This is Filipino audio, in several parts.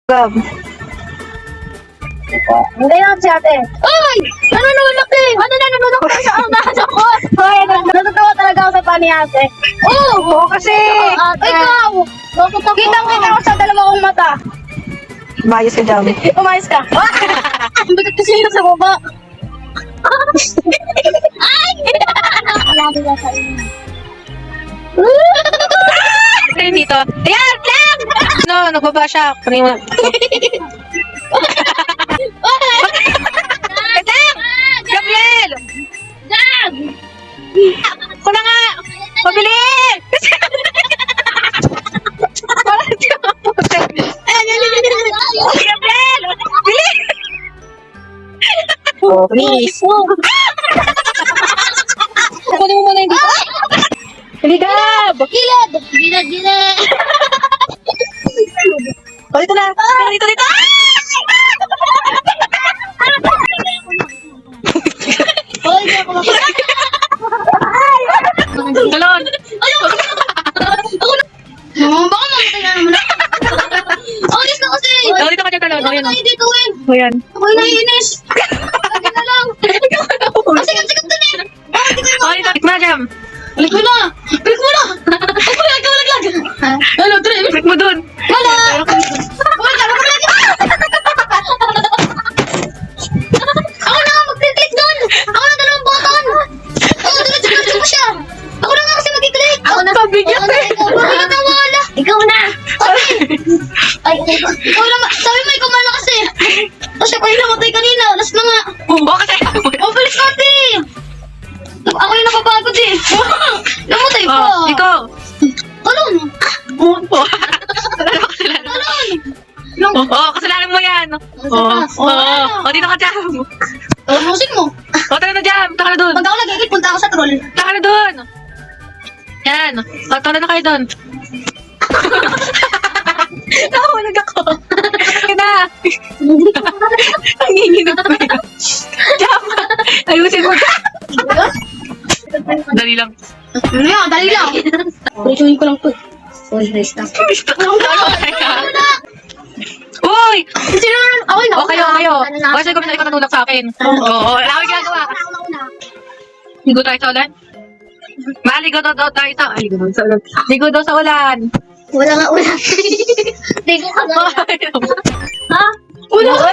Gab. Hindi lang si ate. Ay! Nanunulak eh! Ano nanunulak ka sa nasa ko? Hoy, natutuwa talaga ako sa pani ate. Oo, kasi. Ikaw! Kitang-kita ko sa dalawang mata. Bayos ka dyan. Umayos ka. Ang bigat kasi yun sa baba. Ay! Lagi ka sa inyo. Ayun dito. Ayan! Lang! No, nagbaba siya. Kunin mo. Gabriel! Dag! Ako na nga! Pabili! Parang di ako puti. Gabriel! Bili! Oh, please. Kunin mo muna yung dito. Bili, Gab! Gilid! Gilid, gilid! Oh, dito na. Dito, dito. Hoy, di ako Talon! baka mamatay na naman ako. Alis na kasi! Oh, dito ka dyan, Talon. Oh, yan. Ay, dito eh! Oh, yan. Ako'y naiinis! Lagi na lang! Sikat-sikat na eh! Oh, dito. Tikma na, Jam. Balik mo na! Balik mo na! Ako na, ikaw laglag! Ano, Trey? Balik mo dun. Wala! Wala! Ako na nga mag-click doon! Ako na dalawang button! Ako na mo siya! Ako na nga kasi mag-click! Ako na! Pabigyan Ako na! Ikaw na! Wala! Ikaw na! Ay, ikaw na! Sabi mo ikaw malakas eh! Kasi ako yung namatay kanina! Last na nga! Oo, kasi Oh, bilis natin! Ako yung napapagod eh! Namatay pa! Oh, ikaw. Talon! Oo. Long! Oo, kasalanan mo yan. Oo. Oo, dito ka, Jam. Tapusin mo! Oo, tara na, Jam. Taka na dun. Pag ako nag-edit, punta ako sa troll. Taka na dun. Yan. O, taka na kayo dun. Nakahulag ako. Kaya na. Ang hihinap ko yun. Jam, ayusin mo. Dali lang. Dali lang! Putuin ko lang to. Oh, nice na. Uy! Sino naman? Ako na. O, kayo. O, sige, kung ikaw natulak sa akin. Oo, wala akong ginagawa. Ligo tayo sa ulan? Maligo daw tayo sa... Ay, ligo daw sa ulan. Ligo daw sa ulan. Wala nga ulan. Ligo ka nga. Ha? Wala ka.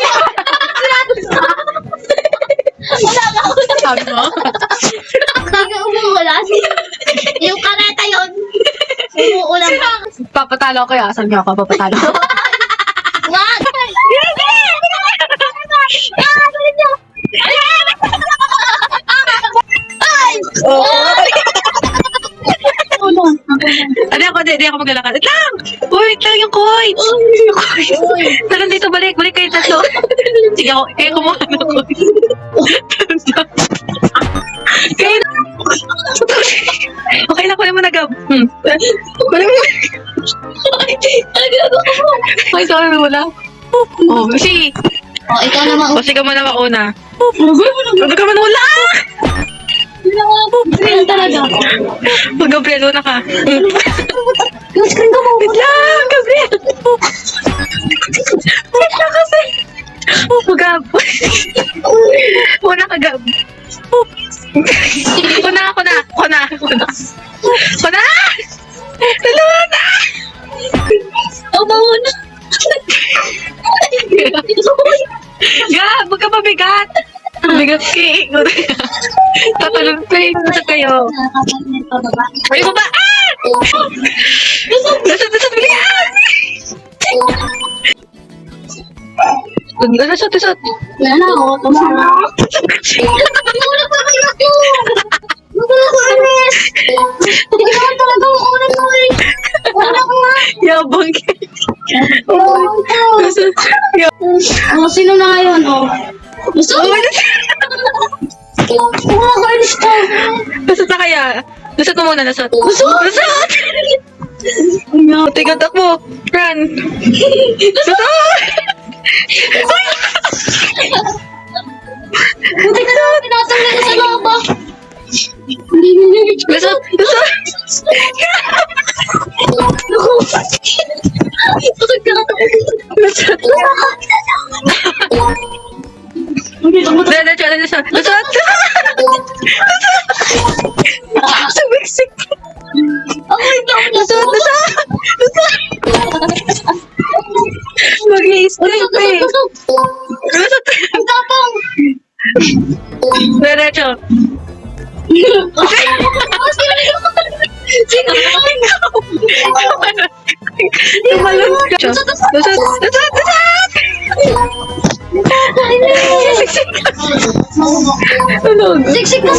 Wala nga ulan. Sabi mo? Kaya umuulan. Yung kareta yun. Umuulan. Papatalo ko ya. Saan niyo ako papatalo? Wag! Ano ako, di ako maglalakad. Wait lang! Uy, wait lang yung koy! Yung koy! Talon dito, balik kayo tatlo. Sige ako, kaya kumuha ng koy. Kaya na. Okay lang, kunin mo na, Gab. Kunin mo. Ay, sorry, wala. Oh, si. Oh, ikaw naman. O, sige mo na mauna. Huwag ka manula! Green talaga. Huwag, Gabriel, una ka. Yung screen ko mo. Wait lang, Gabriel! Wait lang kasi. Oh, Gab. Una ka, Gab. Ako na. Dalawa na! Oh, mauna. Gab, huwag ka mabigat. Mabigat cake. Tatalon ko eh. Nasa kayo. Nakakapagnet pa ba? Ay, baba! Ah! Nasa bilihan! Nasa. Yan na, oh. Tumama. Wala pa kayo ako. Wala ko, Ernest. Ikaw talaga ang una ko eh. Wala ko nga. Yabang cake. Oh, sino na ngayon, oh? Gusto ko. Wala ko, Ernest. Nasot na kaya? Nasot mo muna, nasot. Nasot! Tigat ako. Run. Nasot! Buti ka na, tinatanggal ko sa laba. Nasot! Tusog ka ka. Lusot! Sumiksik! Lusot! Mag-i-escape eh! Lusot! Ang tapang. Diretso! Sino? Tumalon ka! Lusot! Tulog! Siksik na.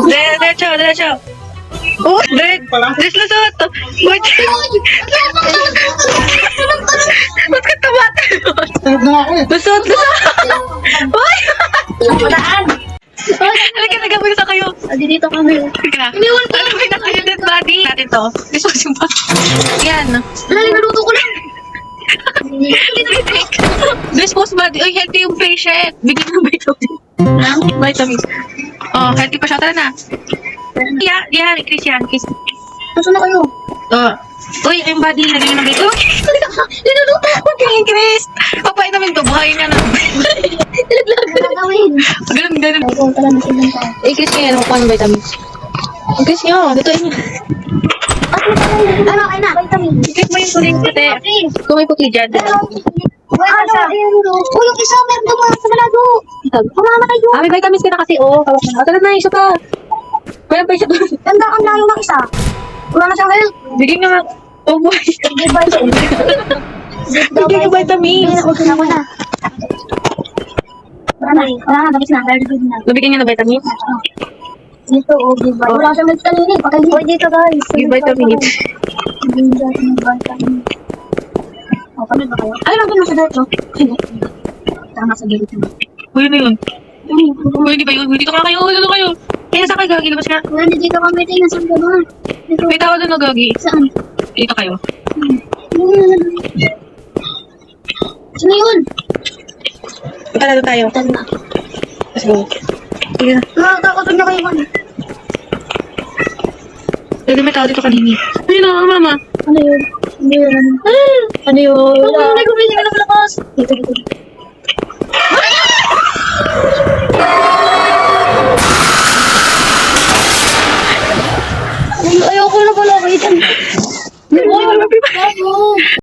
Diretso! Oh, lusot! Ba't ka tumatalon? Lusot! Uy! Madaan. Halika, nagabay sa kayo. Dito kami. Halika. Ano ba yung dead body? Natin to. This was yung body. Yan. Naluto ko lang. Dispose body. Uy, healthy yung patient. Bigyan ng vitamins. Oh, healthy pa siya. Tara na. Yan, Chris yan. Chris. Gusto na kayo. Oh. Uy, yung body. Naging ng vitamins. Niluluto ko. Okay, Chris. Papain namin to. Buhayin na na. Gagawin. Ganun. Ito, tara na sila tayo. Eh, Chris nga yan. Makuha ng vitamins. Chris nga. Lutuin niya. Ano, kayo na. Vitamin. Chris mo yung tuling puti. Kung may puti dyan. Yung isa, meron naman sa balado. Kumama kayo. May vitamins ka na kasi. Oh, tawag na. Tara na, isa pa. Kaya pa isa pa. Ganda ang layo ng isa. Wala na siyang health. Bigyan nga. Oh, boy. Give vitamin. Bigyan ka vitamins. Okay na, wala. Wala na, tapos na. Very good na. Nabigyan niya ng vitamins. Dito, give vitamin. Wala siyang health kanina. Patay dito, guys. Give vitamins. Give vitamin. O, paano ba kayo? Ay, lang din sa dito. Tama sa dito. Uy, ano yun? Uy, di ba yun? Uy, dito ka kayo. Dito kayo. Kaya sa kayo, Gagi. Labas ka. Wala, dito kami. Tingnan saan ka ba? Dito. May tao doon, no, Gagi. Saan? Dito kayo. Sino yun? Punta na doon tayo. Tara na. Let's go. Sige na. Nakakatakot na kayo man. Lagi may tao dito kanini. Ayun na, mama. Ano yun? Hindi yun. Ano yun? Ano yun? May gumili ka ng lakas. Dito.